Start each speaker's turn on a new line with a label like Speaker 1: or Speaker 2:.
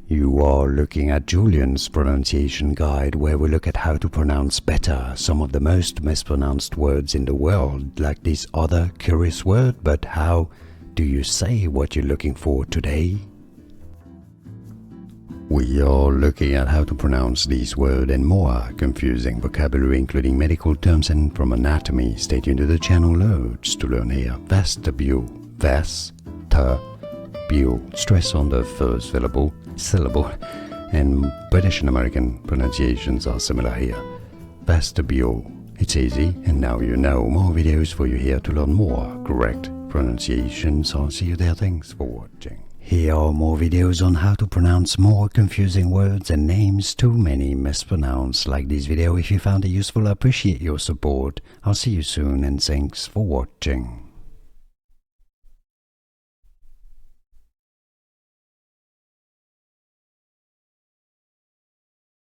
Speaker 1: You are looking at Julian's pronunciation guide, where we look at how to pronounce better some of the most mispronounced words in the world, like this other curious word. But how do you say what you're looking for today? We are looking at how to pronounce this word and more confusing vocabulary, including medical terms and from anatomy. Stay tuned to the channel. Loads to learn here. Vestibule. Vestibule. Stress on the first syllable, and British and American pronunciations are similar here. Vestibule. It's easy, and now you know. More videos for you here to learn more correct pronunciations. I'll see you there. Thanks for watching. Here are more videos on how to pronounce more confusing words and names too many mispronounced. Like this video if you found it useful. I appreciate your support. I'll see you soon, and thanks for watching.